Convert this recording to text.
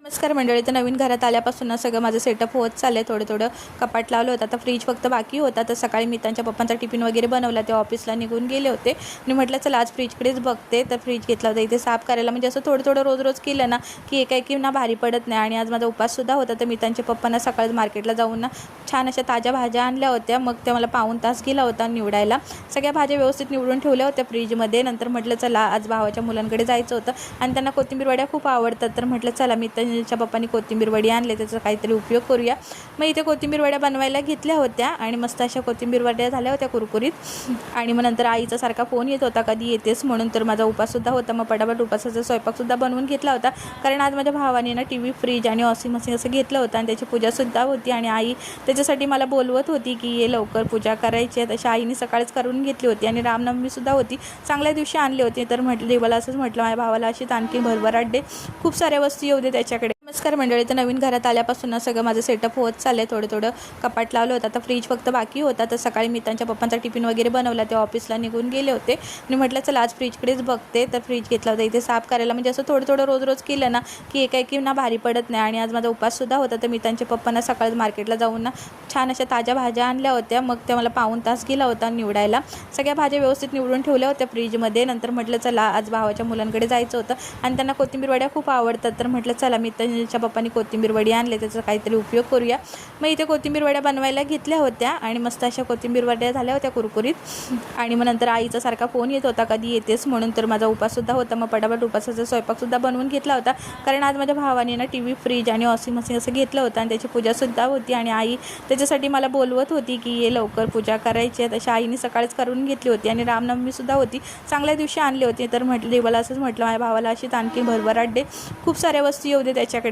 नमस्कार मंडळी. तर नवीन घरात आल्यापासून ना सगळं माझं सेटअप होत चाललं आहे. थोडं कपाट लावलं होतं. आता फ्रीज फक्त बाकी होता. तर सकाळी मी त्यांच्या पप्पांचा टिफिन वगैरे बनवला. ते ऑफिसला निघून गेले होते आणि म्हटलं चला आज फ्रीजकडेच बघते. तर फ्रीज घेतला होता इथे साफ करायला. म्हणजे असं थोडं रोज केलं ना की एकाएकी ना भारी पडत नाही. आणि आज माझा उपाससुद्धा होता. तर मी त्यांच्या पप्पांना सकाळीच मार्केटला जाऊन ना छान अशा ताज्या भाज्या आणल्या होत्या. मग त्या मला पाऊण तास गेला होता निवडायला. सगळ्या भाज्या व्यवस्थित निवडून ठेवल्या होत्या फ्रीजमध्ये. नंतर म्हटलं चला आज भावाच्या मुलांकडे जायचं होतं आणि त्यांना कोथिंबीर वड्या खूप आवडतात. तर म्हटलं चला मी त्यांच्या पप्पांनी कोथिंबीर वडी आणले, त्याचा काहीतरी उपयोग करूया. मग इथे कोथिंबीर वड्या बनवायला घेतल्या होत्या आणि मस्त अशा कोथिंबीर वड्या झाल्या होत्या कुरकुरीत. आणि मग नंतर आईचा सारखा फोन येत होता कधी येतेस म्हणून. तर माझा उपाससुद्धा होता. मग पटापट उपासाचा स्वयंपाकसुद्धा बनवून घेतला होता. कारण आज माझ्या भावाने ना टीव्ही, फ्रीज आणि वॉशिंग मशीन असं घेतलं होतं आणि त्याची पूजासुद्धा होती. आणि आई त्याच्यासाठी मला बोलवत होती की ये लवकर पूजा करायची आहे. तशी आईने सकाळीच करून घेतली होती. आणि रामनवमीसुद्धा होती, चांगल्या दिवशी आणली होती. तर म्हटलं देवाला असंच म्हटलं माझ्या भावाला अशीच आणखी भरभराट दे, खूप साऱ्या वस्तू येऊ दे त्याच्याकडे. नमस्कार मंडळी. तर नवीन घरात आल्यापासून ना सगळं माझं सेटअप होत चाललं आहे. थोडं कपाट लावलं होतं. आता फ्रीज फक्त बाकी होता. तर सकाळी मी त्यांच्या पप्पांचा टिफिन वगैरे बनवला. ते ऑफिसला निघून गेले होते आणि म्हटलं चला आज फ्रीजकडेच बघते. तर फ्रीज घेतला होता इथे साफ करायला. म्हणजे असं थोडं रोज केलं ना की एकाएकी ना भारी पडत नाही. आणि आज माझा उपाससुद्धा होता. तर मी त्यांच्या पप्पांना सकाळीच मार्केटला जाऊन ना छान अशा ताज्या भाज्या आणल्या होत्या. मग त्या मला पाऊण तास गेला होता निवडायला. सगळ्या भाज्या व्यवस्थित निवडून ठेवल्या होत्या फ्रीजमध्ये. नंतर म्हटलं चला आज भावाच्या मुलांकडे जायचं होतं आणि त्यांना कोथिंबीर वड्या खूप आवडतात. तर म्हटलं चला मी त्यांच्या पप्पांनी कोथिंबीर वडी आणले, त्याचा काहीतरी उपयोग करूया. मग इथे कोथिंबीर वड्या बनवायला घेतल्या होत्या आणि मस्त अशा कोथिंबीर वड्या झाल्या होत्या कुरकुरीत. आणि मग नंतर आईचा सारखा फोन येत होता कधी येतेस म्हणून. तर माझा उपाससुद्धा होता. मग पटापट उपासाचा स्वयंपाकसुद्धा बनवून घेतला होता. कारण आज माझ्या भावाने ना टीव्ही, फ्रीज आणि वॉशिंग मशीन असं घेतलं होतं आणि त्याची पूजासुद्धा होती. आणि आई त्याच्यासाठी मला बोलवत होती की ये लवकर पूजा करायची आहे. तशी आईने सकाळीच करून घेतली होती. आणि रामनवमीसुद्धा होती, चांगल्या दिवशी आणली होती. तर म्हटलं देवाला असंच म्हटलं माझ्या भावाला अशीच आणखी भरभराट दे, खूप साऱ्या वस्तू येऊ दे त्याच्याकडे.